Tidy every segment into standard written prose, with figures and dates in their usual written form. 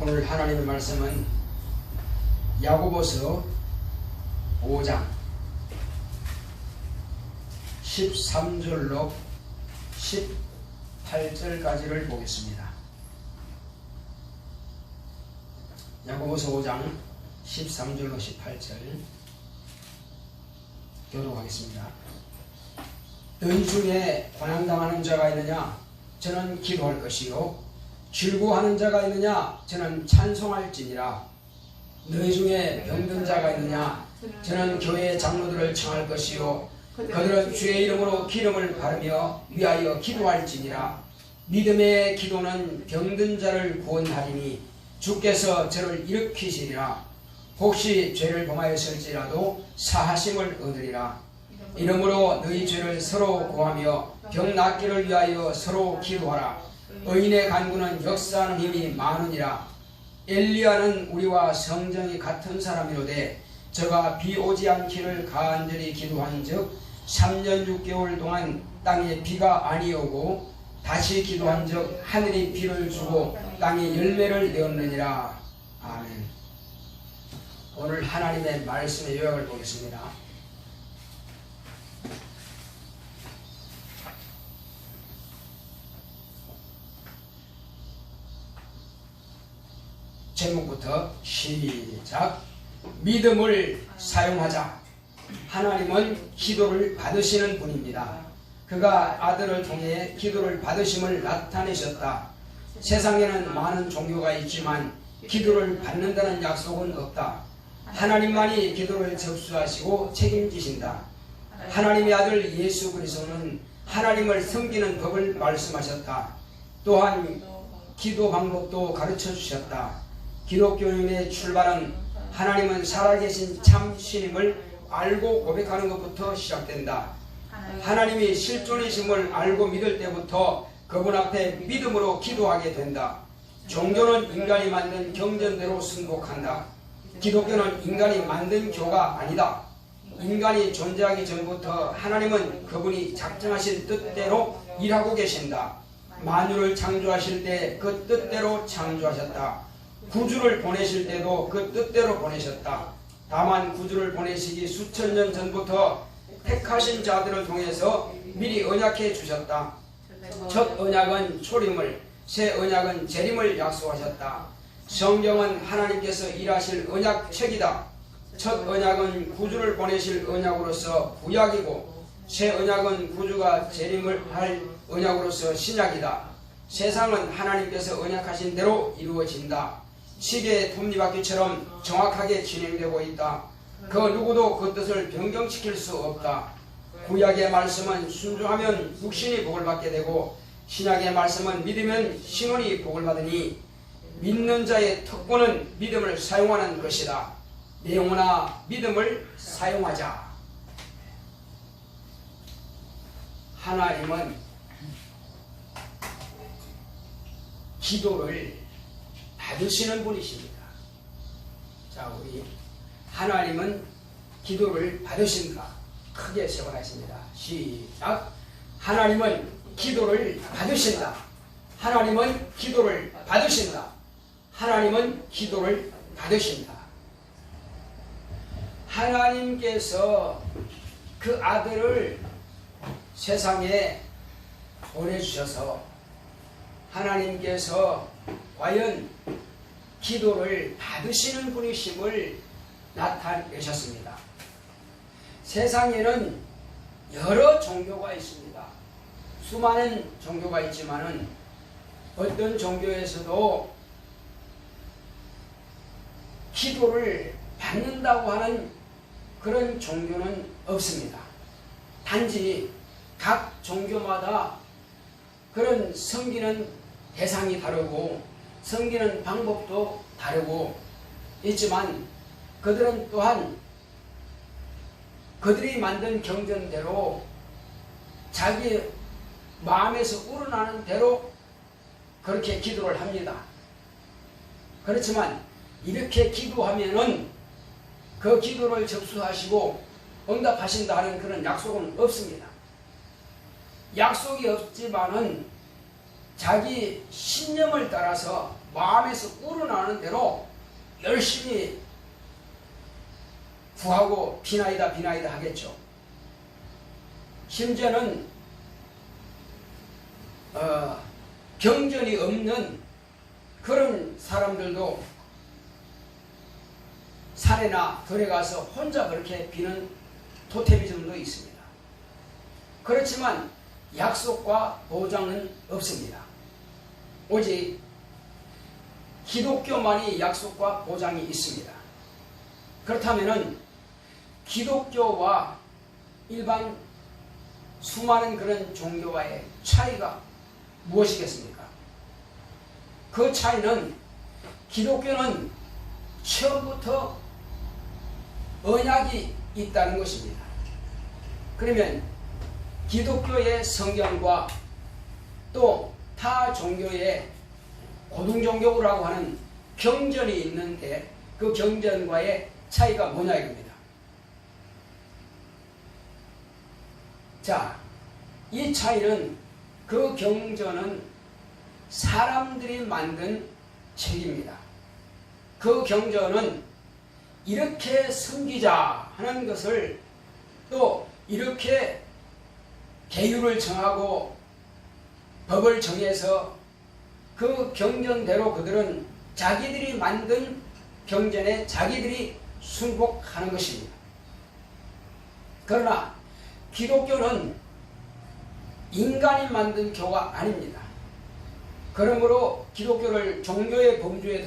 오늘 하나님의 말씀은 야고보서 5장 13절로 18절까지를 보겠습니다. 야고보서 5장 13절로 18절 교독하겠습니다. 너희 중에 고난당하는 자가 있느냐? 저는 기도할 것이요 즐거워하는 자가 있느냐? 저는 찬송할지니라. 너희 중에 병든 자가 있느냐? 저는 교회의 장로들을 청할 것이요 그들은 주의 이름으로 기름을 바르며 위하여 기도할지니라. 믿음의 기도는 병든 자를 구원하리니 주께서 저를 일으키시리라. 혹시 죄를 범하였을지라도 사하심을 얻으리라. 이러므로 너희 죄를 서로 고하며 병 낫기를 위하여 서로 기도하라. 의인의 간구는 역사하는 힘이 많으니라. 엘리야는 우리와 성정이 같은 사람이로되 저가 비 오지 않기를 간절히 기도한즉 3년 6개월 동안 땅에 비가 아니오고 다시 기도한즉 하늘이 비를 주고 땅에 열매를 내었느니라. 아멘. 오늘 하나님의 말씀의 요약을 보겠습니다. 제목부터 시작. 믿음을 사용하자. 하나님은 기도를 받으시는 분입니다. 그가 아들을 통해 기도를 받으심을 나타내셨다. 세상에는 많은 종교가 있지만 기도를 받는다는 약속은 없다. 하나님만이 기도를 접수하시고 책임지신다. 하나님의 아들 예수 그리스도는 하나님을 섬기는 법을 말씀하셨다. 또한 기도 방법도 가르쳐 주셨다. 기독교인의 출발은 하나님은 살아계신 참 신임을 알고 고백하는 것부터 시작된다. 하나님이 실존이심을 알고 믿을 때부터 그분 앞에 믿음으로 기도하게 된다. 종교는 인간이 만든 경전대로 승복한다. 기독교는 인간이 만든 교가 아니다. 인간이 존재하기 전부터 하나님은 그분이 작정하신 뜻대로 일하고 계신다. 만유를 창조하실 때 그 뜻대로 창조하셨다. 구주를 보내실 때도 그 뜻대로 보내셨다. 다만 구주를 보내시기 수천 년 전부터 택하신 자들을 통해서 미리 언약해 주셨다. 첫 언약은 초림을, 새 언약은 재림을 약속하셨다. 성경은 하나님께서 일하실 언약책이다. 첫 언약은 구주를 보내실 언약으로서 구약이고 새 언약은 구주가 재림을 할 언약으로서 신약이다. 세상은 하나님께서 언약하신 대로 이루어진다. 시계의 톱니바퀴처럼 정확하게 진행되고 있다. 그 누구도 그 뜻을 변경시킬 수 없다. 구약의 말씀은 순종하면 육신이 복을 받게 되고 신약의 말씀은 믿으면 신혼이 복을 받으니 믿는 자의 특권은 믿음을 사용하는 것이다. 내용나 믿음을 사용하자. 하나님은 기도를 받으시는 분이십니다. 자, 우리 하나님은 기도를 받으신다. 크게 세번하겠습니다. 시작. 하나님은 기도를 받으신다. 하나님은 기도를 받으신다. 하나님은 기도를 받으신다. 하나님께서 그 아들을 세상에 보내주셔서 하나님께서 과연 기도를 받으시는 분이심을 나타내셨습니다. 세상에는 여러 종교가 있습니다. 수많은 종교가 있지만은 어떤 종교에서도 기도를 받는다고 하는 그런 종교는 없습니다. 단지 각 종교마다 그런 섬기는 대상이 다르고 섬기는 방법도 다르고 있지만 그들은 또한 그들이 만든 경전대로 자기 마음에서 우러나는 대로 그렇게 기도를 합니다. 그렇지만 이렇게 기도하면은 그 기도를 접수하시고 응답하신다는 그런 약속은 없습니다. 약속이 없지만은 자기 신념을 따라서 마음에서 우러나는 대로 열심히 구하고 비나이다 하겠죠. 심지어는 경전이 없는 그런 사람들도 산에나 들에 가서 혼자 그렇게 비는 토테미즘도 있습니다. 그렇지만 약속과 보장은 없습니다. 오직 기독교만이 약속과 보장이 있습니다. 그렇다면 기독교와 일반 수많은 그런 종교와의 차이가 무엇이겠습니까? 그 차이는 기독교는 처음부터 언약이 있다는 것입니다. 그러면 기독교의 성경과 또 타 종교의 고등종교라고 하는 경전이 있는데 그 경전과의 차이가 뭐냐 이겁니다. 자, 이 차이는 그 경전은 사람들이 만든 책입니다. 그 경전은 이렇게 섬기자 하는 것을 또 이렇게 계율을 정하고 법을 정해서 그 경전대로 그들은 자기들이 만든 경전에 자기들이 순복하는 것입니다. 그러나 기독교는 인간이 만든 교가 아닙니다. 그러므로 기독교를 종교의 범주에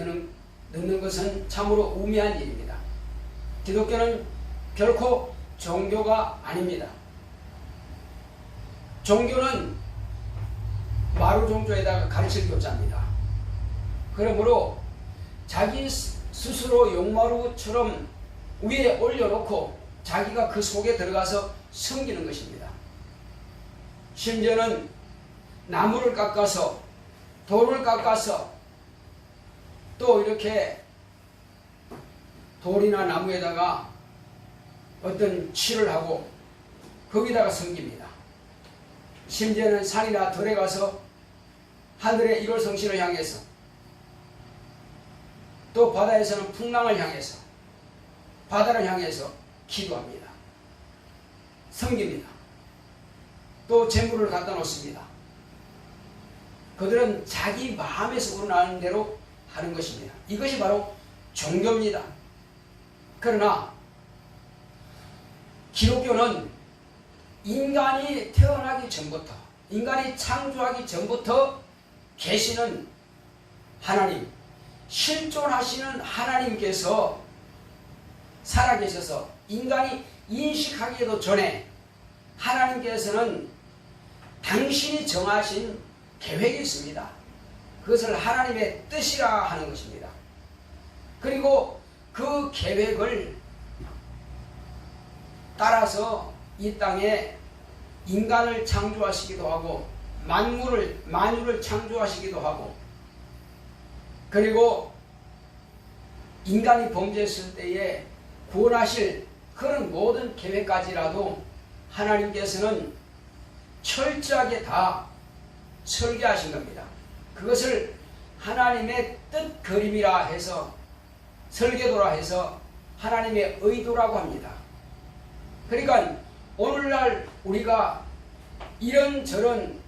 넣는 것은 참으로 우매한 일입니다. 기독교는 결코 종교가 아닙니다. 종교는 마루종교에다가 가르칠 교자입니다. 그러므로 자기 스스로 용마루처럼 위에 올려놓고 자기가 그 속에 들어가서 섬기는 것입니다. 심지어는 나무를 깎아서 돌을 깎아서 또 이렇게 돌이나 나무에다가 어떤 칠을 하고 거기다가 섬깁니다. 심지어는 산이나 들에 가서 하늘의 일월성신을 향해서 또 바다에서는 풍랑을 향해서 바다를 향해서 기도합니다. 섬깁니다. 또 재물을 갖다 놓습니다. 그들은 자기 마음에서 우러나는 대로 하는 것입니다. 이것이 바로 종교입니다. 그러나 기독교는 인간이 태어나기 전부터, 인간이 창조하기 전부터 계시는 하나님, 실존하시는 하나님께서 살아계셔서 인간이 인식하기도 전에 하나님께서는 당신이 정하신 계획이 있습니다. 그것을 하나님의 뜻이라 하는 것입니다. 그리고 그 계획을 따라서 이 땅에 인간을 창조하시기도 하고 만유를 창조하시기도 하고 그리고 인간이 범죄했을 때에 구원하실 그런 모든 계획까지라도 하나님께서는 철저하게 다 설계하신 겁니다. 그것을 하나님의 뜻 그림이라 해서 설계도라 해서 하나님의 의도라고 합니다. 그러니까 오늘날 우리가 이런저런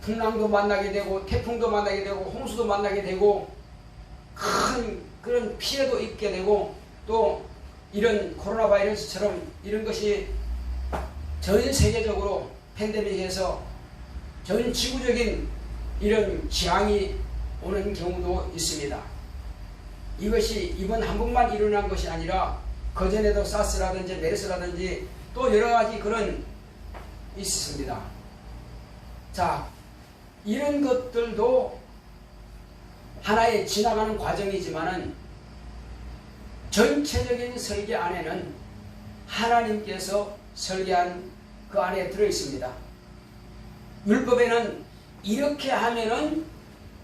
풍랑도 만나게 되고 태풍도 만나게 되고 홍수도 만나게 되고 큰 그런 피해도 입게 되고 또 이런 코로나 바이러스처럼 이런 것이 전 세계적으로 팬데믹에서 전 지구적인 이런 재앙이 오는 경우도 있습니다. 이것이 이번 한 번만 일어난 것이 아니라 그전에도 사스라든지 메르스라든지 또 여러 가지 그런 있습니다. 자, 이런 것들도 하나의 지나가는 과정이지만은 전체적인 설계 안에는 하나님께서 설계한 그 안에 들어 있습니다. 율법에는 이렇게 하면은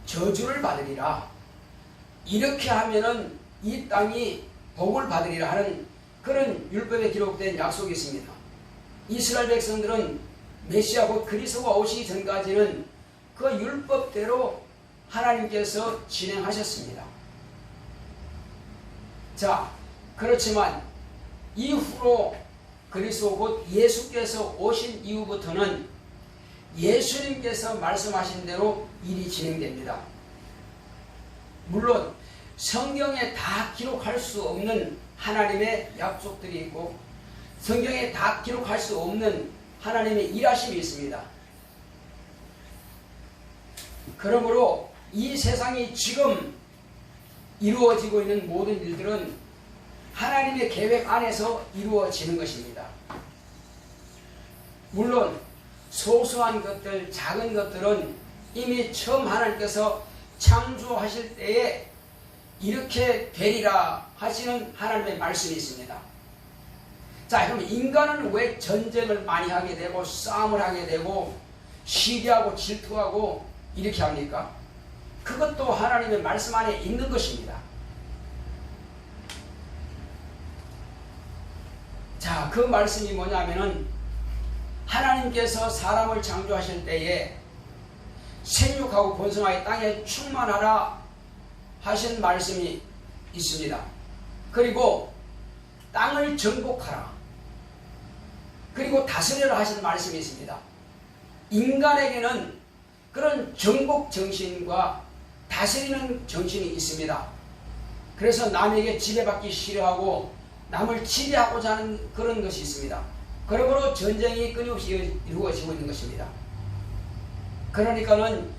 저주를 받으리라, 이렇게 하면은 이 땅이 복을 받으리라 하는 그런 율법에 기록된 약속이 있습니다. 이스라엘 백성들은 메시아 곧 그리스도가 오시기 전까지는 그 율법대로 하나님께서 진행하셨습니다. 자, 그렇지만 이후로 그리스도 곧 예수께서 오신 이후부터는 예수님께서 말씀하신 대로 일이 진행됩니다. 물론 성경에 다 기록할 수 없는 하나님의 약속들이 있고 성경에 다 기록할 수 없는 하나님의 일하심이 있습니다. 그러므로 이 세상이 지금 이루어지고 있는 모든 일들은 하나님의 계획 안에서 이루어지는 것입니다. 물론 소소한 것들, 작은 것들은 이미 처음 하나님께서 창조하실 때에 이렇게 되리라 하시는 하나님의 말씀이 있습니다. 자, 그럼 인간은 왜 전쟁을 많이 하게 되고 싸움을 하게 되고 시기하고 질투하고 이렇게 합니까? 그것도 하나님의 말씀 안에 있는 것입니다. 자, 그 말씀이 뭐냐면은 하나님께서 사람을 창조하실 때에 생육하고 번성하여 땅에 충만하라 하신 말씀이 있습니다. 그리고 땅을 정복하라. 그리고 다스려라 하신 말씀이 있습니다. 인간에게는 그런 정복 정신과 다스리는 정신이 있습니다. 그래서 남에게 지배받기 싫어하고 남을 지배하고자 하는 그런 것이 있습니다. 그러므로 전쟁이 끊임없이 이루어지고 있는 것입니다. 그러니까는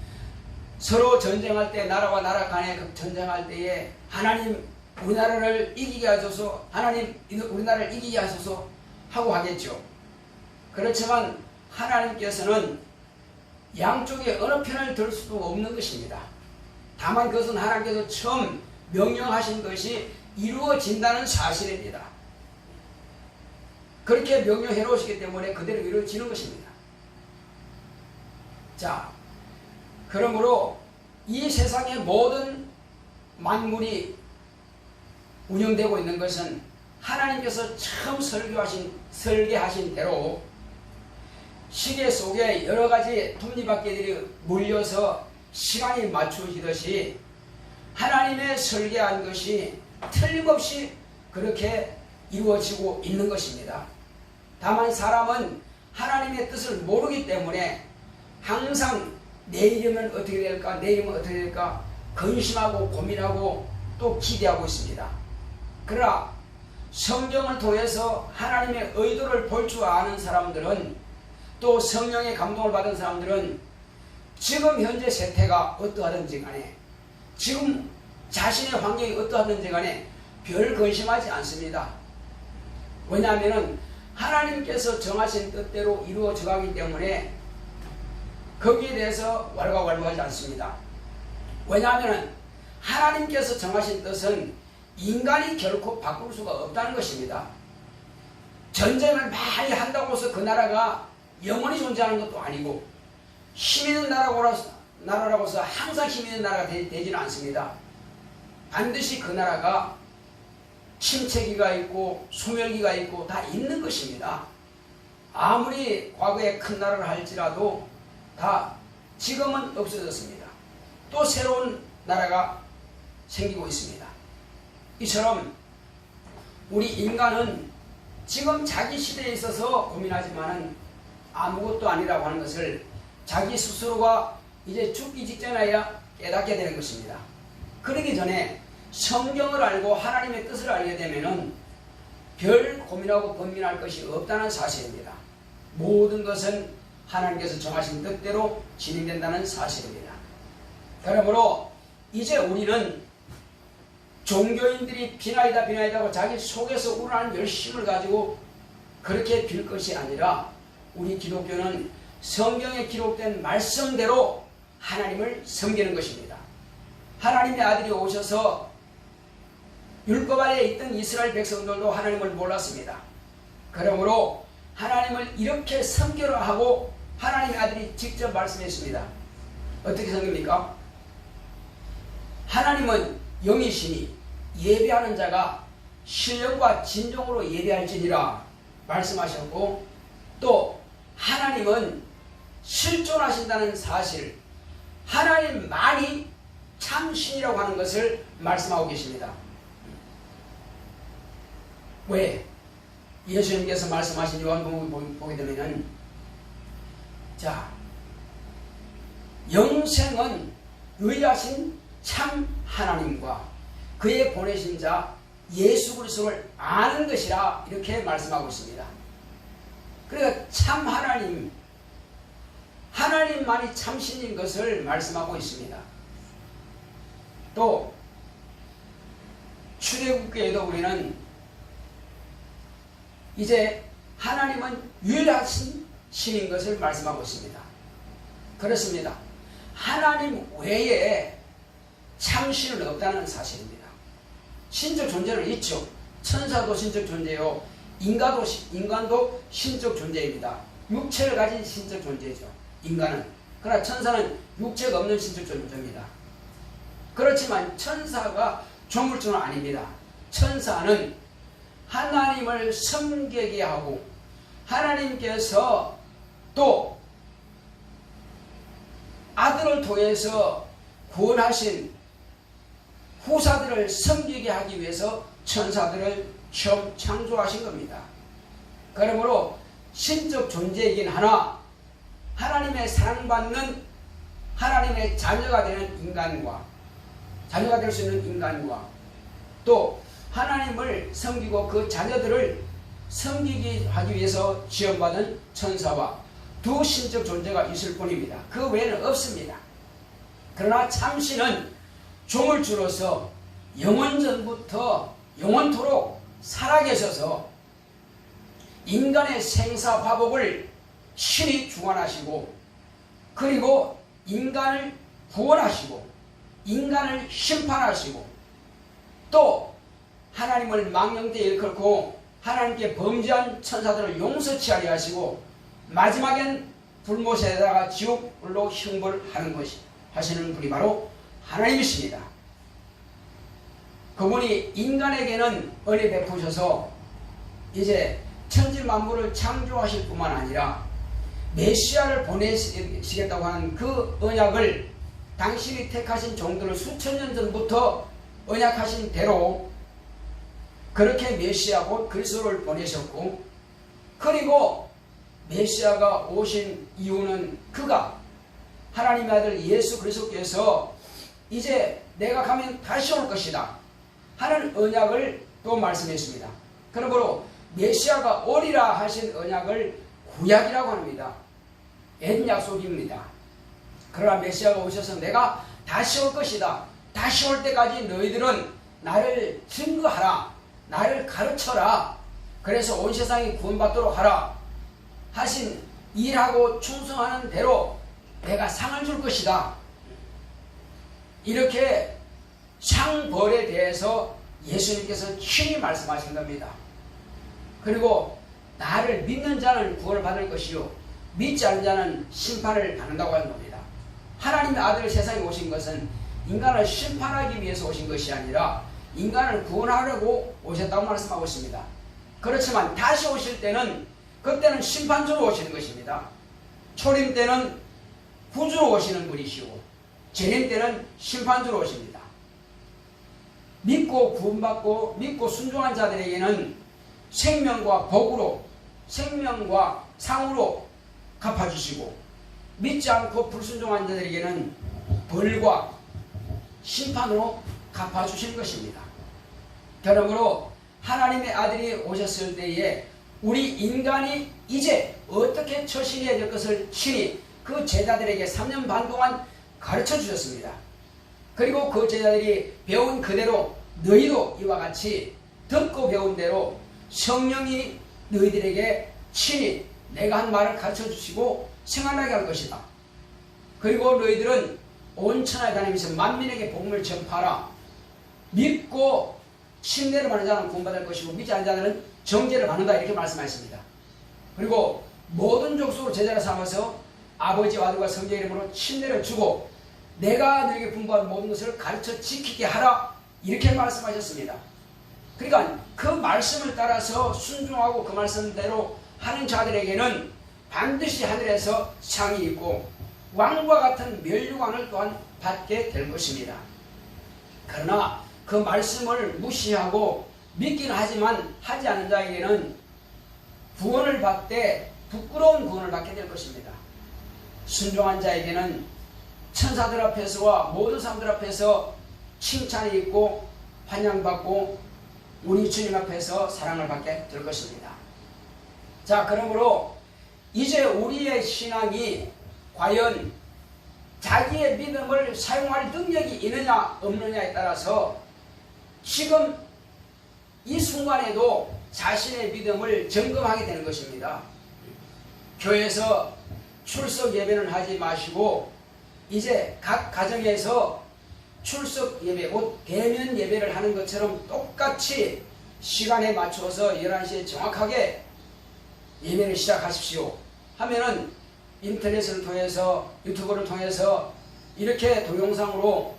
서로 전쟁할 때 나라와 나라 간에 전쟁할 때에 하나님 우리나라를 이기게 하소서, 하나님 우리나라를 이기게 하소서 하고 하겠죠. 그렇지만 하나님께서는 양쪽에 어느 편을 들 수도 없는 것입니다. 다만 그것은 하나님께서 처음 명령하신 것이 이루어진다는 사실입니다. 그렇게 명령해 놓으시기 때문에 그대로 이루어지는 것입니다. 자, 그러므로 이 세상의 모든 만물이 운영되고 있는 것은 하나님께서 처음 설계하신 대로 시계 속에 여러 가지 톱니바퀴들이 몰려서 시간이 맞추어지듯이 하나님의 설계한 것이 틀림없이 그렇게 이루어지고 있는 것입니다. 다만 사람은 하나님의 뜻을 모르기 때문에 항상 내일이면 어떻게 될까, 내일이면 어떻게 될까 근심하고 고민하고 또 기대하고 있습니다. 그러나 성경을 통해서 하나님의 의도를 볼 줄 아는 사람들은, 또 성령의 감동을 받은 사람들은 지금 현재 세태가 어떠하든지 간에, 지금 자신의 환경이 어떠하든지 간에 별 근심하지 않습니다. 왜냐하면 하나님께서 정하신 뜻대로 이루어져 가기 때문에 거기에 대해서 왈가왈부하지 않습니다. 왜냐하면 하나님께서 정하신 뜻은 인간이 결코 바꿀 수가 없다는 것입니다. 전쟁을 많이 한다고 해서 그 나라가 영원히 존재하는 것도 아니고, 힘 있는 나라라고 해서 항상 힘 있는 나라가 되지는 않습니다. 반드시 그 나라가 침체기가 있고 소멸기가 있고 다 있는 것입니다. 아무리 과거에 큰 나라를 할지라도 다 지금은 없어졌습니다. 또 새로운 나라가 생기고 있습니다. 이처럼 우리 인간은 지금 자기 시대에 있어서 고민하지만은 아무것도 아니라고 하는 것을 자기 스스로가 이제 죽기 직전에야 깨닫게 되는 것입니다. 그러기 전에 성경을 알고 하나님의 뜻을 알게 되면은 별 고민하고 번민할 것이 없다는 사실입니다. 모든 것은 하나님께서 정하신 뜻대로 진행된다는 사실입니다. 그러므로 이제 우리는 종교인들이 비나이다 하고 자기 속에서 우러나는 열심을 가지고 그렇게 빌 것이 아니라, 우리 기독교는 성경에 기록된 말씀대로 하나님을 섬기는 것입니다. 하나님의 아들이 오셔서 율법 아래에 있던 이스라엘 백성들도 하나님을 몰랐습니다. 그러므로 하나님을 이렇게 섬기라 하고 하나님의 아들이 직접 말씀했습니다. 어떻게 섬깁니까? 하나님은 영이시니 예배하는 자가 신령과 진정으로 예배할지니라 말씀하셨고, 또 하나님은 실존하신다는 사실, 하나님만이 참신이라고 하는 것을 말씀하고 계십니다. 왜? 예수님께서 말씀하신 요한복음 보게 되면은, 자, 영생은 의하신 참 하나님과 그의 보내신 자 예수 그리스도를 아는 것이라 이렇게 말씀하고 있습니다. 그러니까 참 하나님만이 참신인 것을 말씀하고 있습니다. 또 출애굽기에도 우리는 이제 하나님은 유일하신 신인 것을 말씀하고 있습니다. 그렇습니다. 하나님 외에 참신은 없다는 사실입니다. 신적 존재는 있죠. 천사도 신적 존재요. 인간도 신적 존재입니다. 육체를 가진 신적 존재죠. 인간은. 그러나 천사는 육체가 없는 신적 존재입니다. 그렇지만 천사가 조물주는 아닙니다. 천사는 하나님을 섬기게 하고 하나님께서 또 아들을 통해서 구원하신 후사들을 섬기게 하기 위해서 천사들을 처음 창조하신 겁니다. 그러므로 신적 존재이긴 하나 하나님의 사랑받는 하나님의 자녀가 되는 인간과 자녀가 될 수 있는 인간과 또 하나님을 섬기고 그 자녀들을 섬기게 하기 위해서 지원받은 천사와 두 신적 존재가 있을 뿐입니다. 그 외에는 없습니다. 그러나 참신은 조물주로서 영원전부터 영원토록 살아계셔서 인간의 생사화복을 신이 주관하시고 그리고 인간을 구원하시고 인간을 심판하시고 또 하나님을 망령되이 일컬고 하나님께 범죄한 천사들을 용서치 하려 하시고 마지막엔 불못에다가 지옥불로 형벌하는 것이 하시는 분이 바로 하나님이십니다. 그분이 인간에게는 은혜 베푸셔서 이제 천지 만물을 창조하실 뿐만 아니라 메시아를 보내시겠다고 하는 그 언약을 당신이 택하신 종들을 수천 년 전부터 언약하신 대로 그렇게 메시아 곧 그리스도를 보내셨고 그리고 메시아가 오신 이유는 그가 하나님의 아들 예수 그리스도께서 이제 내가 가면 다시 올 것이다 하는 언약을 또 말씀했습니다. 그러므로 메시아가 오리라 하신 언약을 구약이라고 합니다. 옛 약속입니다. 그러나 메시아가 오셔서 내가 다시 올 것이다. 다시 올 때까지 너희들은 나를 증거하라. 나를 가르쳐라. 그래서 온 세상이 구원받도록 하라. 하신 일하고 충성하는 대로 내가 상을 줄 것이다. 이렇게 상벌에 대해서 예수님께서 친히 말씀하신 겁니다. 그리고 나를 믿는 자는 구원을 받을 것이요 믿지 않는 자는 심판을 받는다고 하는 겁니다. 하나님의 아들 세상에 오신 것은 인간을 심판하기 위해서 오신 것이 아니라 인간을 구원하려고 오셨다고 말씀하고 있습니다. 그렇지만 다시 오실 때는 그때는 심판주로 오시는 것입니다. 초림 때는 구주로 오시는 분이시고 재림 때는 심판주로 오십니다. 믿고 구원받고 믿고 순종한 자들에게는 생명과 복으로 생명과 상으로 갚아주시고 믿지 않고 불순종한 자들에게는 벌과 심판으로 갚아주시는 것입니다. 그러므로 하나님의 아들이 오셨을 때에 우리 인간이 이제 어떻게 처신해야 될 것을 친히 그 제자들에게 3년 반 동안 가르쳐 주셨습니다. 그리고 그 제자들이 배운 그대로 너희도 이와 같이 듣고 배운 대로 성령이 너희들에게 친히 내가 한 말을 가르쳐 주시고 생활하게 할 것이다. 그리고 너희들은 온 천하에 다니면서 만민에게 복음을 전파하라. 믿고 침례를 받는 자는 구원받을 것이고 믿지 않는 자들은 정죄를 받는다 이렇게 말씀하셨습니다. 그리고 모든 족속으로 제자를 삼아서 아버지와 아들과 성령의 이름으로 침례를 주고 내가 너에게 분부한 모든 것을 가르쳐 지키게 하라 이렇게 말씀하셨습니다. 그러니까 그 말씀을 따라서 순종하고 그 말씀대로 하는 자들에게는 반드시 하늘에서 상이 있고 왕과 같은 면류관을 또한 받게 될 것입니다. 그러나 그 말씀을 무시하고 믿기는 하지만 하지 않는 자에게는 구원을 받되 부끄러운 구원을 받게 될 것입니다. 순종한 자에게는 천사들 앞에서와 모든 사람들 앞에서 칭찬이 있고 환영받고 우리 주님 앞에서 사랑을 받게 될 것입니다. 자, 그러므로 이제 우리의 신앙이 과연 자기의 믿음을 사용할 능력이 있느냐 없느냐에 따라서 지금 이 순간에도 자신의 믿음을 점검하게 되는 것입니다. 교회에서 출석 예배는 하지 마시고 이제 각 가정에서 출석 예배, 곧 대면 예배를 하는 것처럼 똑같이 시간에 맞춰서 11시에 정확하게 예배를 시작하십시오 하면은 인터넷을 통해서 유튜브를 통해서 이렇게 동영상으로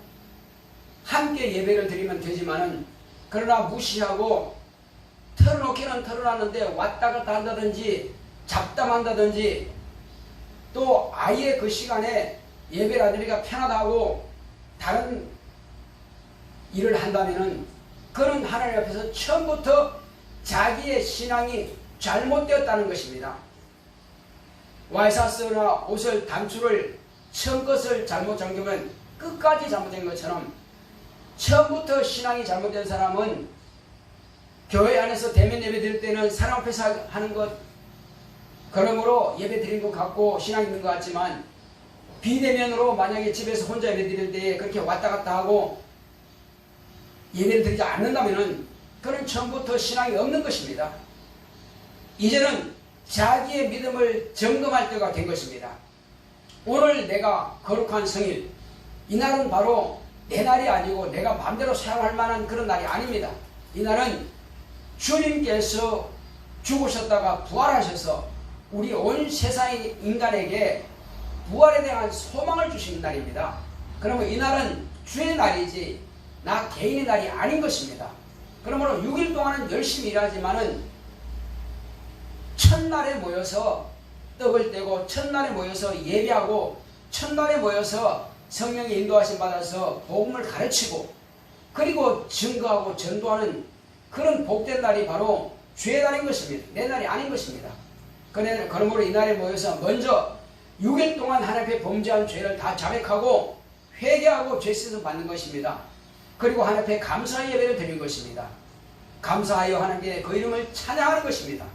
함께 예배를 드리면 되지만은 그러나 무시하고 털어놓기는 털어놨는데 왔다 갔다 한다든지 잡담한다든지 또 아예 그 시간에 예배를 안 드리기가 편하다고 다른 일을 한다면은 그는 하나님 앞에서 처음부터 자기의 신앙이 잘못되었다는 것입니다. 와이사스나 옷을 단추를 처음 것을 잘못 잠그면 끝까지 잘못된 것처럼 처음부터 신앙이 잘못된 사람은 교회 안에서 대면 예배 드릴 때는 사람 앞에서 하는 것 그러므로 예배 드린 것 같고 신앙 있는 것 같지만 비대면으로 만약에 집에서 혼자 예배 드릴 때 그렇게 왔다 갔다 하고 예배를 드리지 않는다면은 그는 처음부터 신앙이 없는 것입니다. 이제는 자기의 믿음을 점검할 때가 된 것입니다. 오늘 내가 거룩한 성일, 이날은 바로 내 날이 아니고 내가 마음대로 사용할 만한 그런 날이 아닙니다. 이날은 주님께서 죽으셨다가 부활하셔서 우리 온 세상의 인간에게 부활에 대한 소망을 주시는 날입니다. 그러면 이날은 주의 날이지 나 개인의 날이 아닌 것입니다. 그러므로 6일 동안은 열심히 일하지만은 첫날에 모여서 떡을 떼고 첫날에 모여서 예배하고 첫날에 모여서 성령의 인도하심 받아서 복음을 가르치고 그리고 증거하고 전도하는 그런 복된 날이 바로 주의 날인 것입니다. 내 날이 아닌 것입니다. 그러므로 이 날에 모여서 먼저 6일 동안 하나님 앞에 범죄한 죄를 다 자백하고 회개하고 죄 씻음 받는 것입니다. 그리고 하나님 앞에 감사의 예배를 드리는 것입니다. 감사하여 하나님께 그 이름을 찬양하는 것입니다.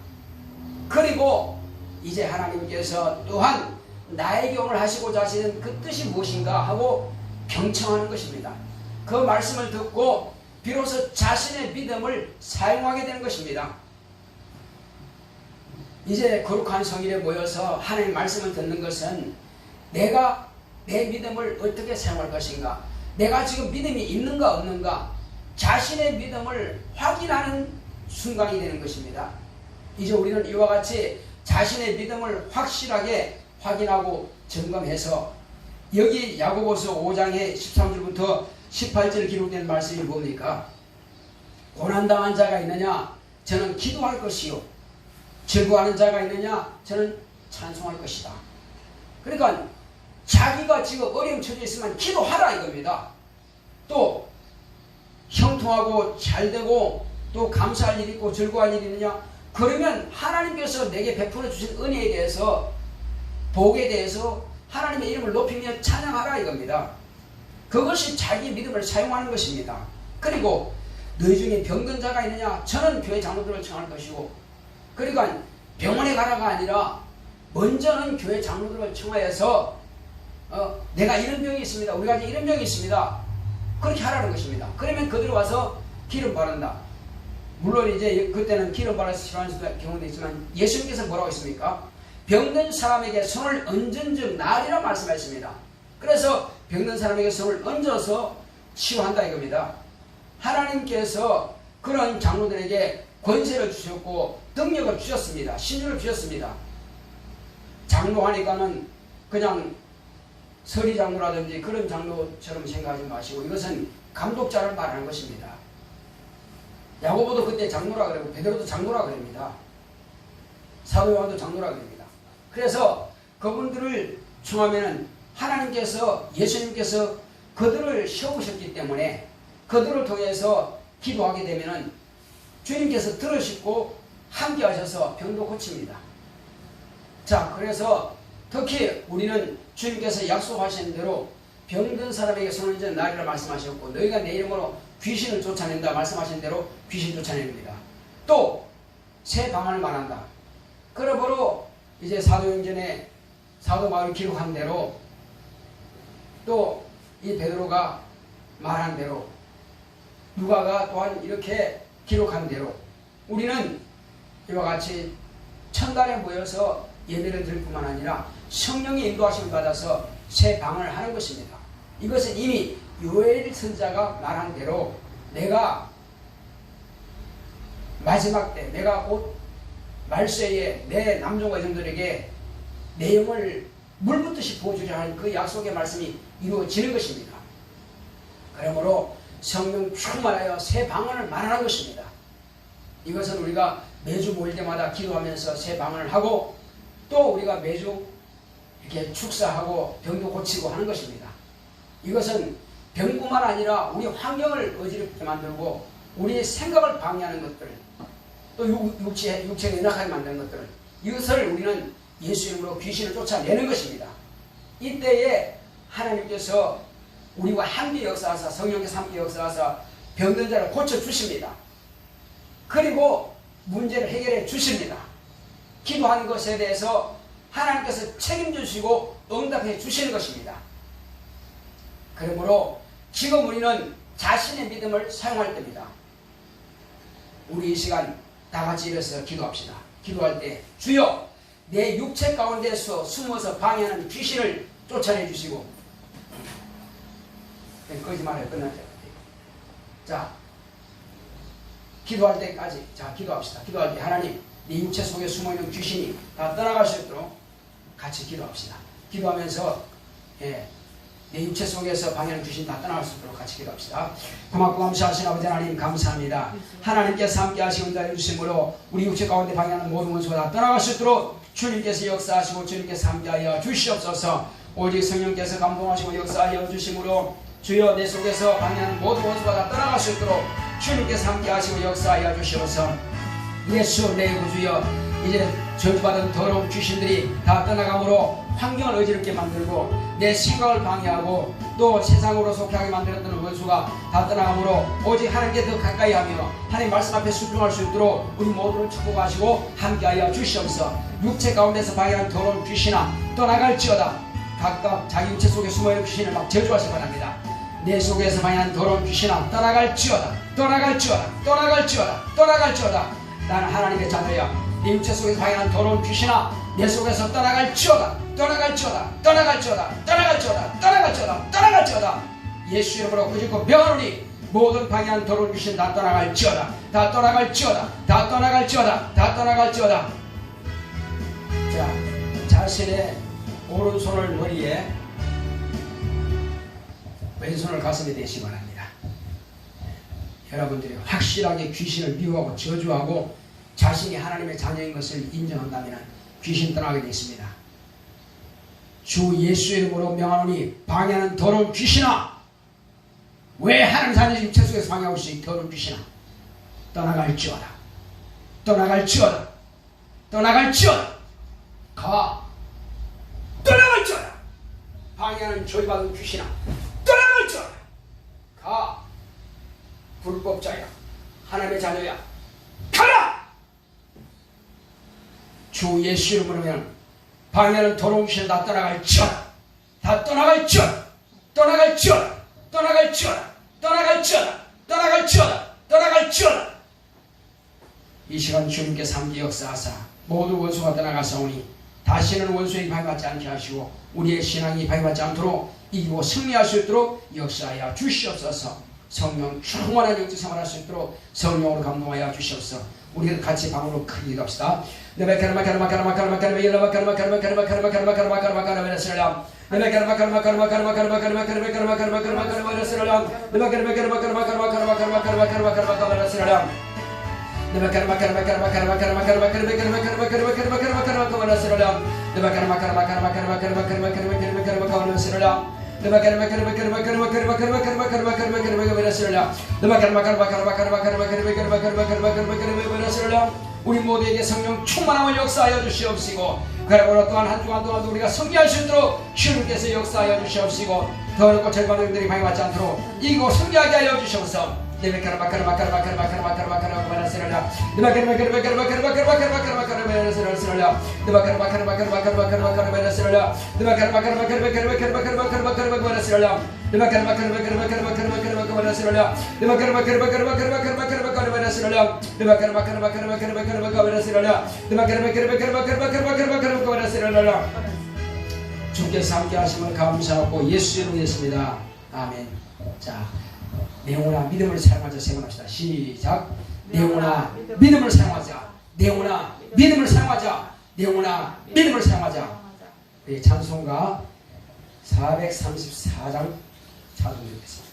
그리고 이제 하나님께서 또한 나에게 오늘 하시고자 하시는 그 뜻이 무엇인가 하고 경청하는 것입니다. 그 말씀을 듣고 비로소 자신의 믿음을 사용하게 되는 것입니다. 이제 거룩한 성일에 모여서 하나님의 말씀을 듣는 것은 내가 내 믿음을 어떻게 사용할 것인가, 내가 지금 믿음이 있는가 없는가 자신의 믿음을 확인하는 순간이 되는 것입니다. 이제 우리는 이와 같이 자신의 믿음을 확실하게 확인하고 점검해서 여기 야고보서 5장의 13절부터 18절 기록된 말씀이 뭡니까? 고난당한 자가 있느냐? 저는 기도할 것이요. 즐거워하는 자가 있느냐? 저는 찬송할 것이다. 그러니까 자기가 지금 어려움 처져 있으면 기도하라 이겁니다. 또 형통하고 잘되고 또 감사할 일이 있고 즐거워할 일이 있느냐? 그러면 하나님께서 내게 베풀어 주신 은혜에 대해서 복에 대해서 하나님의 이름을 높이며 찬양하라 이겁니다. 그것이 자기 믿음을 사용하는 것입니다. 그리고 너희 중에 병든 자가 있느냐? 저는 교회 장로들을 청할 것이고, 그러니까 병원에 가라가 아니라 먼저는 교회 장로들을 청하여서 내가 이런 병이 있습니다. 우리가 이제 이런 병이 있습니다. 그렇게 하라는 것입니다. 그러면 그들이 와서 기름 바른다. 물론 이제 그때는 기름 바라서 싫어하는 경우도 있지만 예수님께서 뭐라고 했습니까? 병든 사람에게 손을 얹은 즉 나으리라 말씀하셨습니다. 그래서 병든 사람에게 손을 얹어서 치유한다 이겁니다. 하나님께서 그런 장로들에게 권세를 주셨고 능력을 주셨습니다. 신유를 주셨습니다. 장로하니까는 그냥 서리장로라든지 그런 장로처럼 생각하지 마시고 이것은 감독자를 말하는 것입니다. 야고보도 그때 장로라 그러고 베드로도 장로라 그럽니다. 사도 요한도 장로라 그럽니다. 그래서 그분들을 청하면은 하나님께서 예수님께서 그들을 세우셨기 때문에 그들을 통해서 기도하게 되면은 주님께서 들으시고 함께 하셔서 병도 고칩니다. 자, 그래서 특히 우리는 주님께서 약속하신 대로 병든 사람에게 손을 얹은 날이라 말씀하셨고, 너희가 내 이름으로 귀신을 쫓아낸다 말씀하신 대로 귀신 쫓아냅니다. 또 새 방언을 말한다. 그러므로 이제 사도행전에 사도 바울이 기록한 대로, 또 이 베드로가 말한 대로, 누가가 또한 이렇게 기록한 대로 우리는 이와 같이 천단에 모여서 예배를 드릴 뿐만 아니라 성령의 인도하심을 받아서 새 방언을 하는 것입니다. 이것은 이미 요엘 선지자가 말한 대로 내가 마지막 때, 내가 곧 말세에 내 남종과 여종들에게 내 영을 물붓듯이 부어주려 하는 그 약속의 말씀이 이루어지는 것입니다. 그러므로 성령 충만하여 새 방언을 말하는 것입니다. 이것은 우리가 매주 모일 때마다 기도하면서 새 방언을 하고, 또 우리가 매주 이렇게 축사하고 병도 고치고 하는 것입니다. 이것은 병뿐만 아니라 우리 환경을 어지럽게 만들고 우리의 생각을 방해하는 것들, 또 육체가 연약하게 만드는 것들, 이것을 우리는 예수 이름으로 귀신을 쫓아내는 것입니다. 이때에 하나님께서 우리와 함께 역사하사, 성령께서 함께 역사하사 병든 자를 고쳐주십니다. 그리고 문제를 해결해 주십니다. 기도하는 것에 대해서 하나님께서 책임지시고 응답해 주시는 것입니다. 그러므로 지금 우리는 자신의 믿음을 사용할 때입니다. 우리 이 시간 다 같이 일어서 기도합시다. 기도할 때 주여, 내 육체 가운데서 숨어서 방해하는 귀신을 쫓아내 주시고, 거짓말에 끝났죠. 자, 기도할 때까지, 자, 기도합시다. 기도할 때 하나님, 네 육체 속에 숨어있는 귀신이 다 떠나갈 수 있도록 같이 기도합시다. 기도하면서 내 육체 속에서 방해하는 귀신 다 떠나갈 수 있도록 같이 기도합시다. 고맙고 감사하신 아버지 하나님, 감사합니다. 하나님께서 함께 하시고 인도해 주심으로 우리 육체 가운데 방해하는 모든 원수가 다 떠나갈 수 있도록 주님께서 역사하시고 주님께서 함께하여 주시옵소서. 오직 성령께서 감동하시고 역사하여 주심으로 주여, 내 속에서 방해하는 모든 원수가 다 떠나갈 수 있도록 주님께서 함께 하시고 역사하여 주시옵소서. 예수 내 구주여, 이제 저주받은 더러운 귀신들이 다 떠나감으로 환경을 어지럽게 만들고 내 생각을 방해하고 또 세상으로 속하게 만들었던 원수가 다 떠나감으로 오직 하나님께 더 가까이 하며 하나님 말씀 앞에 순종할 수 있도록 우리 모두를 축복하시고 함께하여 주시옵소서. 육체 가운데서 방해하는 더러운 귀신아 떠나갈지어다. 각각 자기 육체 속에 숨어있는 귀신을 막 저주하시 바랍니다. 내 속에서 방해하는 더러운 귀신아 떠나갈지어다. 떠나갈지어다. 떠나갈지어다. 떠나갈지어다. 나는 하나님의 자녀야. 내 육체 속에서 방해하는 더러운 귀신아 내 속에서 떠나갈지어다. 떠나갈지어다. 떠나갈지어다. 떠나갈지어다. 떠나갈지어다. 떠나갈지어다. 예수 이름으로 꾸짖고 명하노니 모든 방해하는 더러운 귀신 다 떠나갈지어다. 다 떠나갈지어다. 다 떠나갈지어다. 다 떠나갈지어다. 자, 자신의 오른손을 머리에, 왼손을 가슴에 대시기 바랍니다. 여러분들이 확실하게 귀신을 미워하고 저주하고 자신이 하나님의 자녀인 것을 인정한다면 귀신 떠나게 되어 있습니다. 주 예수 이름으로 명하노니 방해하는 더러운 귀신아, 왜 하나님 자녀 육체 속에서 방해하고 있어? 이 더러운 귀신아 떠나갈지어다. 떠나갈지어다. 떠나갈지어다. 가. 떠나갈지어다. 방해하는 저주받은 귀신아 떠나갈지어다. 가. 불법자야, 하나님의 자녀야, 가라. 주 예수 이름으로 방해하는 더러운 귀신 다 떠나갈지어다. 다 떠나갈지어다. 떠나갈지어다. 떠나갈지어다. 떠나갈지어다. 떠나갈지어다. 떠나갈지어다. 이 시간 주님께서 함께 역사하사 모든 원수가 떠나가사오니 다시는 원수에게 방해받지 않게 하시고 우리의 신앙이 방해받지 않도록 이기고 승리할 수 있도록 역사하여 주시옵소서. 성령 충만한 영적 생활할 수 있도록 성령으로 감동하여 주시옵소서. 우리가 같이 방으로 크게 기도합시다. 우리 모두에게 성령 충만함을 역사하여 주시옵시고, 그러므로 또한 한 주간 동안 우리가 성리할 수 있도록 주님께서 역사하여 주시옵시고, 더럽고 절반의 영들이 방해받지 않도록 이기고 승리하게 하여 주시옵소서. 주께서 함께 하심을 감사하고 예수 이름으로 했습니다. 아멘. 자, 내용으나 믿음을 사용하자. 세번합시다. 시작. 내용으나 믿음을 사용하자. 내용으나 믿음을 사용하자. 내용으나 믿음을 사용하자. 찬송가 434장 찬송드리겠습니다.